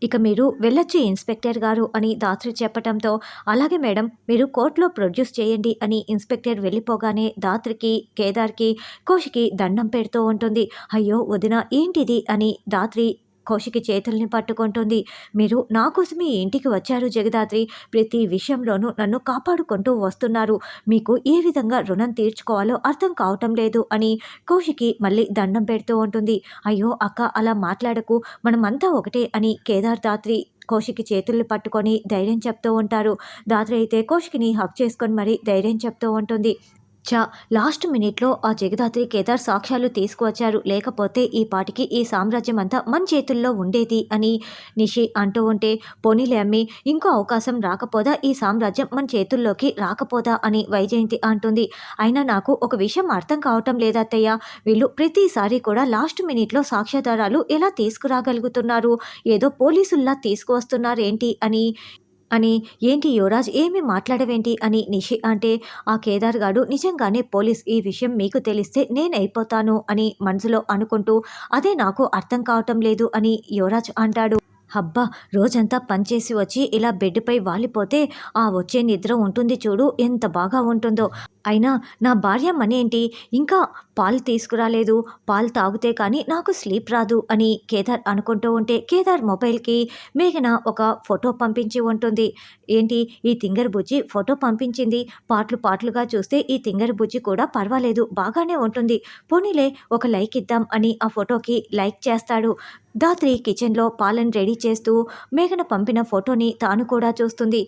ఇక మీరు వెళ్ళొచ్చు ఇన్స్పెక్టర్ గారు అని దాత్రి చెప్పటంతో, అలాగే మేడం మీరు కోర్టులో ప్రొడ్యూస్ చేయండి అని ఇన్స్పెక్టర్ వెళ్ళిపోగానే దాత్రికి, కేదార్కి, కౌశికి దండం పెడుతూ ఉంటుంది. అయ్యో వదిన ఏంటిది అని దాత్రి కౌశికి చేతుల్ని పట్టుకుంటుంది. మీరు నా కోసమే ఈ ఇంటికి వచ్చారు జగదాత్రి, ప్రతి విషయంలోనూ నన్ను కాపాడుకుంటూ వస్తున్నారు, మీకు ఏ విధంగా రుణం తీర్చుకోవాలో అర్థం కావటం లేదు అని కౌశికి మళ్ళీ దండం పెడుతూ ఉంటుంది. అయ్యో అక్క అలా మాట్లాడకు, మనమంతా ఒకటే అని కేదార్ దాత్రి కౌశికి చేతుల్ని పట్టుకొని ధైర్యం చెప్తూ ఉంటారు. దాత్రి అయితే కౌశికిని హగ్ చేసుకొని మరీ ధైర్యం చెప్తూ ఉంటుంది. లాస్ట్ మినిట్లో ఆ జగదాత్రి కేదార్ సాక్ష్యాలు తీసుకువచ్చారు, లేకపోతే ఈ పాటికి ఈ సామ్రాజ్యం అంతా మన చేతుల్లో ఉండేది అని నిషి అంటూ ఉంటే, పోనీలే అమ్మి ఇంకో అవకాశం రాకపోదా, ఈ సామ్రాజ్యం మన చేతుల్లోకి రాకపోదా అని వైజయంతి అంటుంది. అయినా నాకు ఒక విషయం అర్థం కావటం లేదత్తయ్య, వీళ్ళు ప్రతిసారి కూడా లాస్ట్ మినిట్లో సాక్ష్యాధారాలు ఎలా తీసుకురాగలుగుతున్నారు, ఏదో పోలీసుల్లా తీసుకువస్తున్నారేంటి అని అని ఏంటి యువరాజ్ ఏమీ మాట్లాడవేంటి అని నిషి అంటే, ఆ కేదార్ గాడు నిజంగానే పోలీస్, ఈ విషయం మీకు తెలిస్తే నేనైపోతాను అని మనసులో అనుకుంటూ, అదే నాకు అర్థం కావటం లేదు అని యువరాజ్ అంటాడు. అబ్బా రోజంతా పనిచేసి వచ్చి ఇలా బెడ్పై వాలిపోతే ఆ వచ్చే నిద్ర ఉంటుంది చూడు, ఎంత బాగా ఉంటుందో. అయినా నా భార్య మనేంటి ఇంకా పాలు తీసుకురాలేదు, పాలు తాగితే కానీ నాకు స్లీప్ రాదు అని కేదార్ అనుకుంటూ ఉంటే, కేదార్ మొబైల్కి మేఘన ఒక ఫోటో పంపించి ఉంటుంది. ఏంటి ఈ తింగర్ బుజ్జి ఫోటో పంపించింది, పాటలు పాటలుగా చూస్తే ఈ తింగర్ బుజ్జి కూడా పర్వాలేదు, బాగానే ఉంటుంది, పోనీలే ఒక లైక్ ఇద్దాం అని ఆ ఫోటోకి లైక్ చేస్తాడు. దాత్రి కిచెన్లో పాలను రెడీ చేస్తూ మేఘన పంపిన ఫోటోని తాను కూడా చూస్తుంది.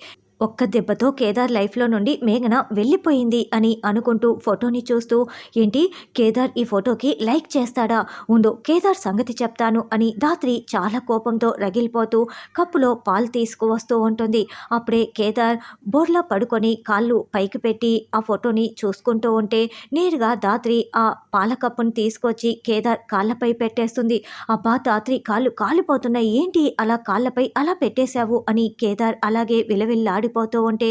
ఒక్క దెబ్బతో కేదార్ లైఫ్లో నుండి మేఘన వెళ్ళిపోయింది అని అనుకుంటూ ఫోటోని చూస్తూ, ఏంటి కేదార్ ఈ ఫోటోకి లైక్ చేస్తాడా, ఉందో కేదార్ సంగతి చెప్తాను అని దాత్రి చాలా కోపంతో రగిలిపోతూ కప్పులో పాలు తీసుకువస్తూ ఉంటుంది. అప్పుడే కేదార్ బోర్లా పడుకొని కాళ్ళు పైకి పెట్టి ఆ ఫోటోని చూసుకుంటూ ఉంటే, నేరుగా దాత్రి ఆ పాల కప్పుని తీసుకొచ్చి కేదార్ కాళ్ళపై పెట్టేస్తుంది. అబ్బా దాత్రి కాళ్ళు కాలిపోతున్నాయి, ఏంటి అలా కాళ్ళపై అలా పెట్టేశావు అని కేదార్ అలాగే విలవిల్లాడిపోతూ ఉంటే,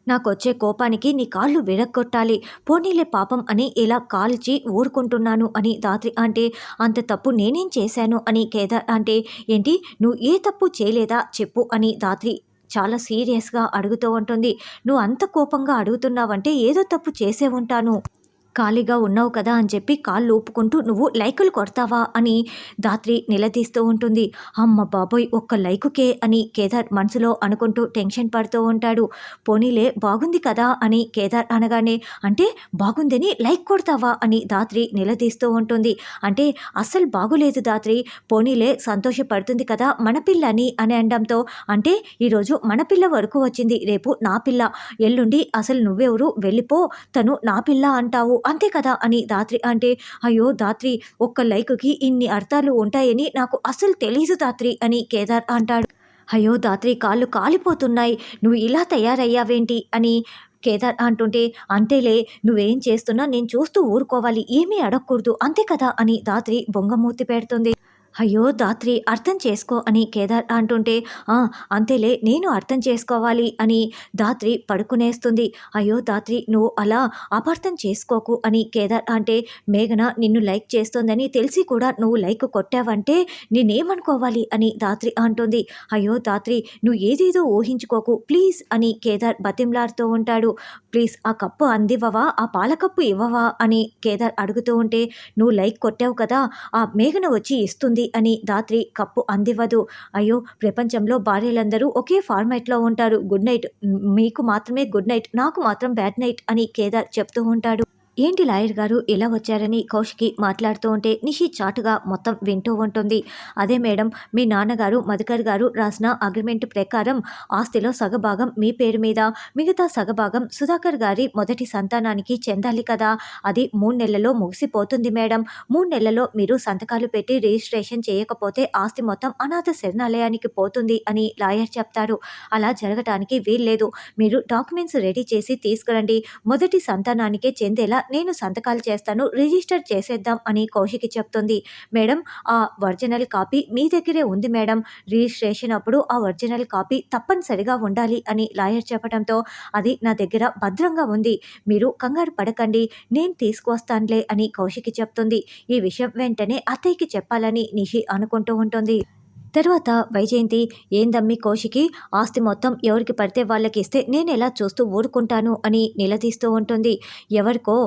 నాకొచ్చే కోపానికి నీ కాళ్ళు విరగ్గొట్టాలి, పోనీలే పాపం అని ఇలా కాల్చి ఊరుకుంటున్నాను అని దాత్రి అంటే, అంత తప్పు నేనేం చేశాను అని కేదార్ అంటే, ఏంటి నువ్వు ఏ తప్పు చేయలేదా చెప్పు అని దాత్రి చాలా సీరియస్గా అడుగుతూ ఉంటుంది. నువ్వు అంత కోపంగా అడుగుతున్నావంటే ఏదో తప్పు చేసే ఉంటాను, ఖాళీగా ఉన్నావు కదా అని చెప్పి కాళ్ళు ఊపుకుంటూ నువ్వు లైకులు కొడతావా అని దాత్రి నిలదీస్తూ ఉంటుంది. అమ్మ బాబోయ్ ఒక్క లైకుకే అని కేదార్ మనసులో అనుకుంటూ టెన్షన్ పడుతూ ఉంటాడు. పోనీలే బాగుంది కదా అని కేదార్ అనగానే, అంటే బాగుందని లైక్ కొడతావా అని దాత్రి నిలదీస్తూ ఉంటుంది. అంటే అస్సలు బాగులేదు దాత్రి, పోనీలే సంతోషపడుతుంది కదా మన పిల్లని అని అనడంతో, అంటే ఈరోజు మన పిల్ల వరకు వచ్చింది, రేపు నా పిల్ల, ఎల్లుండి అసలు నువ్వెవరు వెళ్ళిపో, తను నా పిల్ల అంటావు అంతే కదా అని దాత్రి అంటే, అయ్యో దాత్రి ఒక్క లైక్కి ఇన్ని అర్థాలు ఉంటాయని నాకు అసలు తెలీదు దాత్రి అని కేదార్ అంటాడు. అయ్యో దాత్రి కాళ్ళు కాలిపోతున్నాయి, నువ్వు ఇలా తయారయ్యావేంటి అని కేదార్ అంటుంటే, అంతేలే నువ్వేం చేస్తున్నా నేను చూస్తూ ఊరుకోవాలి, ఏమీ అడగకూడదు అంతే కదా అని దాత్రి బొంగమూతి పెడుతుంది. అయ్యో దాత్రి అర్థం చేసుకో అని కేదార్ అంటుంటే, అంతేలే నేను అర్థం చేసుకోవాలి అని దాత్రి పడుకునేస్తుంది. అయ్యో దాత్రి నువ్వు అలా అపార్థం చేసుకోకు అని కేదార్ అంటే, మేఘన నిన్ను లైక్ చేస్తోందని తెలిసి కూడా నువ్వు లైక్ కొట్టావంటే నేనేమనుకోవాలి అని దాత్రి అంటుంది. అయ్యో దాత్రి నువ్వు ఏదేదో ఊహించుకోకు ప్లీజ్ అని కేదార్ బతిమలాడుతూ ఉంటాడు. ప్లీజ్ ఆ కప్పు అందివ్వవా, ఆ పాల కప్పు ఇవ్వవా అని కేదార్ అడుగుతూ ఉంటే, నువ్వు లైక్ కొట్టావు కదా ఆ మేఘన వచ్చి ఇస్తుంది అని దాత్రి కప్పు అందివ్వదు. అయ్యో ప్రపంచంలో భార్యలందరూ ఒకే ఫార్మాట్లో ఉంటారు, గుడ్ నైట్, మీకు మాత్రమే గుడ్ నైట్, నాకు మాత్రం బ్యాడ్ నైట్ అని కేదార్ చెప్తూ ఉంటాడు. ఏంటి లాయర్ గారు ఇలా వచ్చారని కౌశికి మాట్లాడుతూ ఉంటే నిషి చాటుగా మొత్తం వింటూ ఉంటుంది. అదే మేడం మీ నాన్నగారు మధుకర్ గారు రాసిన అగ్రిమెంట్ ప్రకారం ఆస్తిలో సగభాగం మీ పేరు మీద, మిగతా సగభాగం సుధాకర్ గారి మొదటి సంతానానికి చెందాలి కదా, అది 3 నెలల్లో ముగిసిపోతుంది మేడం, 3 నెలల్లో మీరు సంతకాలు పెట్టి రిజిస్ట్రేషన్ చేయకపోతే ఆస్తి మొత్తం అనాథ శరణాలయానికి పోతుంది అని లాయర్ చెప్తారు. అలా జరగటానికి వీల్లేదు, మీరు డాక్యుమెంట్స్ రెడీ చేసి తీసుకురండి, మొదటి సంతానానికే చెందేలా నేను సంతకాలు చేస్తాను, రిజిస్టర్ చేసేద్దాం అని కౌశికి చెప్తుంది. మేడం ఆ ఒరిజినల్ కాపీ మీ దగ్గరే ఉంది మేడం, రిజిస్ట్రేషన్ అప్పుడు ఆ ఒరిజినల్ కాపీ తప్పనిసరిగా ఉండాలి అని లాయర్ చెప్పడంతో, అది నా దగ్గర భద్రంగా ఉంది, మీరు కంగారు పడకండి నేను తీసుకువస్తానులే అని కౌశికి చెప్తుంది. ఈ విషయం వెంటనే అత్తయ్యకి చెప్పాలని నిషి అనుకుంటూ ఉంటుంది. తర్వాత వైజయంతి, ఏందమ్మీ కౌశికి, ఆస్తి మొత్తం ఎవరికి పడితే వాళ్ళకి ఇస్తే నేనెలా చూస్తూ ఊరుకుంటాను అని నిలదీస్తూ ఉంటుంది. ఎవరికో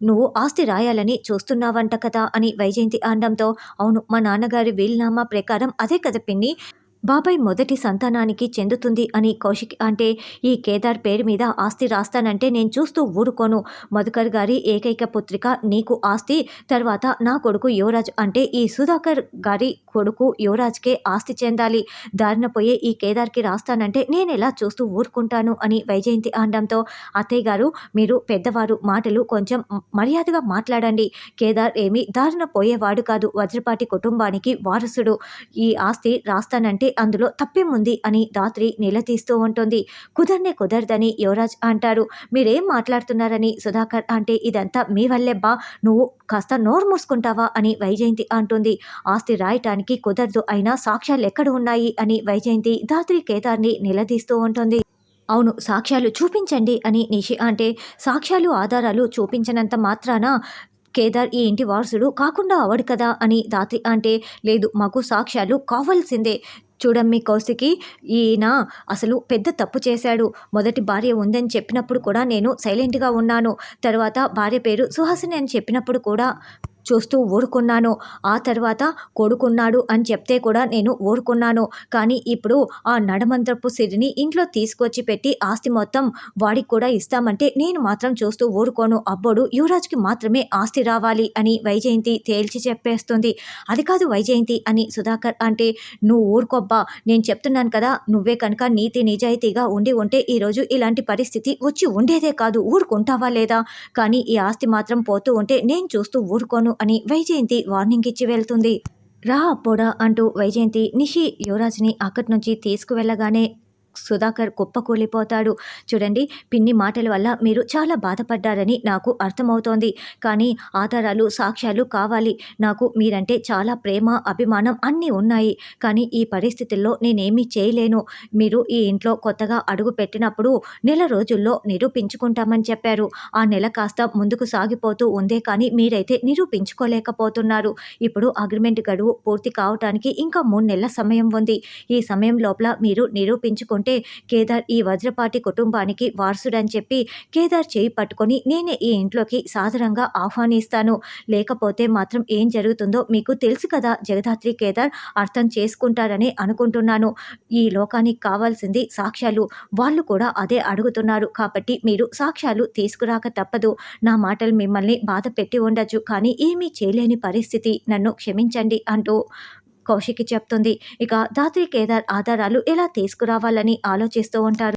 నువ్వు ఆస్తి రాయాలని చూస్తున్నావంట కదా అని వైజయంతి అనడంతో, అవును మా నాన్నగారి వీలునామా ప్రకారం అదే కదా పిన్ని బాబాయ్ మొదటి సంతానానికి చెందుతుంది అని కౌశిక్ అంటే, ఈ కేదార్ పేరు మీద ఆస్తి రాస్తానంటే నేను చూస్తూ ఊరుకోను. మధుకర్ గారి ఏకైక పుత్రిక నీకు ఆస్తి, తర్వాత నా కొడుకు యువరాజ్ అంటే ఈ సుధాకర్ గారి కొడుకు యువరాజ్కే ఆస్తి చెందాలి. దారిన పోయే ఈ కేదార్కి రాస్తానంటే నేనెలా చూస్తూ ఊరుకుంటాను అని వైజయంతి అనడంతో, అత్తయ్య గారు మీరు పెద్దవారు, మాటలు కొంచెం మర్యాదగా మాట్లాడండి. కేదార్ ఏమీ దారిన పోయేవాడు కాదు, వజ్రపాటి కుటుంబానికి వారసుడు. ఈ ఆస్తి రాస్తానంటే అందులో తప్పేముంది అని ధాత్రి నిలదీస్తూ ఉంటుంది. కుదరదని యువరాజ్ అంటారు. మీరేం మాట్లాడుతున్నారని సుధాకర్ అంటే, ఇదంతా మీ వల్లేబ్బా, నువ్వు కాస్త నోరు మూసుకుంటావా అని వైజయంతి అంటుంది. ఆస్తి రాయటానికి కుదరదు, అయినా సాక్ష్యాలు ఎక్కడ ఉన్నాయి అని వైజయంతి ధాత్రి కేదార్ని నిలదీస్తూ ఉంటుంది. అవును సాక్ష్యాలు చూపించండి అని నిషి అంటే, సాక్ష్యాలు ఆధారాలు చూపించనంత మాత్రాన కేదార్ ఈ ఇంటి వారసుడు కాకుండా అవడు కదా అని ధాత్రి అంటే, లేదు మాకు సాక్ష్యాలు కావాల్సిందే. చూడమ్మీ కౌశికి, ఈయన అసలు పెద్ద తప్పు చేశాడు. మొదటి భార్య ఉందని చెప్పినప్పుడు కూడా నేను సైలెంట్గా ఉన్నాను. తర్వాత భార్య పేరు సుహాసిని అని చెప్పినప్పుడు కూడా చూస్తూ ఊరుకున్నాను. ఆ తర్వాత కొడుకున్నాడు అని చెప్తే కూడా నేను ఊరుకున్నాను. కానీ ఇప్పుడు ఆ నడమంత్రపు సిరిని ఇంట్లో తీసుకొచ్చి పెట్టి ఆస్తి మొత్తం వాడికి కూడా ఇస్తామంటే నేను మాత్రం చూస్తూ ఊరుకోను. అబ్బోడు యువరాజ్కి మాత్రమే ఆస్తి రావాలి అని వైజయంతి తేల్చి చెప్పేస్తుంది. అది కాదు వైజయంతి అని సుధాకర్ అంటే, నువ్వు ఊరుకోబ్బా, నేను చెప్తున్నాను కదా, నువ్వే కనుక నీతి నిజాయితీగా ఉండి ఉంటే ఈరోజు ఇలాంటి పరిస్థితి వచ్చి ఉండేదే కాదు. ఊరుకుంటావా లేదా? కానీ ఈ ఆస్తి మాత్రం పోతూ ఉంటే నేను చూస్తూ ఊరుకోను అని వైజయంతి వార్నింగ్ ఇచ్చి వెళ్తుంది. రా అబ్బోడా అంటూ వైజయంతి నిషి యువరాజ్ని అక్కడి నుంచి తీసుకువెళ్ళగానే సుధాకర్ కుప్పకూలిపోతాడు. చూడండి, పిన్ని మాటల వల్ల మీరు చాలా బాధపడ్డారని నాకు అర్థమవుతోంది. కానీ ఆధారాలు సాక్ష్యాలు కావాలి. నాకు మీరంటే చాలా ప్రేమ అభిమానం అన్నీ ఉన్నాయి. కానీ ఈ పరిస్థితుల్లో నేనేమీ చేయలేను. మీరు ఈ ఇంట్లో కొత్తగా అడుగు పెట్టినప్పుడు నెల రోజుల్లో నిరూపించుకుంటామని చెప్పారు. ఆ నెల కాస్త ముందుకు సాగిపోతూ ఉందే కానీ మీరైతే నిరూపించుకోలేకపోతున్నారు. ఇప్పుడు అగ్రిమెంట్ గడువు పూర్తి కావటానికి ఇంకా 3 నెలల సమయం ఉంది. ఈ సమయం లోపల మీరు నిరూపించుకుంటే కేదార్ ఈ వజ్రపాటి కుటుంబానికి వారసుడని చెప్పి కేదార్ చేయి పట్టుకొని నేనే ఈ ఇంట్లోకి సాదరంగా ఆహ్వానిస్తాను. లేకపోతే మాత్రం ఏం జరుగుతుందో మీకు తెలుసు కదా జగదాత్రి, కేదార్ అర్థం చేసుకుంటారని అనుకుంటున్నాను. ఈ లోకానికి కావాల్సింది సాక్ష్యాలు. వాళ్ళు కూడా అదే అడుగుతున్నారు. కాబట్టి మీరు సాక్ష్యాలు తీసుకురాక తప్పదు. నా మాటలు మిమ్మల్ని బాధ పెట్టి ఉండొచ్చు, కానీ ఏమీ చేయలేని పరిస్థితి. నన్ను క్షమించండి అంటూ కౌశికి చెప్తుంది. ఇక ధాత్రి కేదార్ ఆధారాలు ఎలా తీసుకురావాలని ఆలోచిస్తూ ఉంటారు.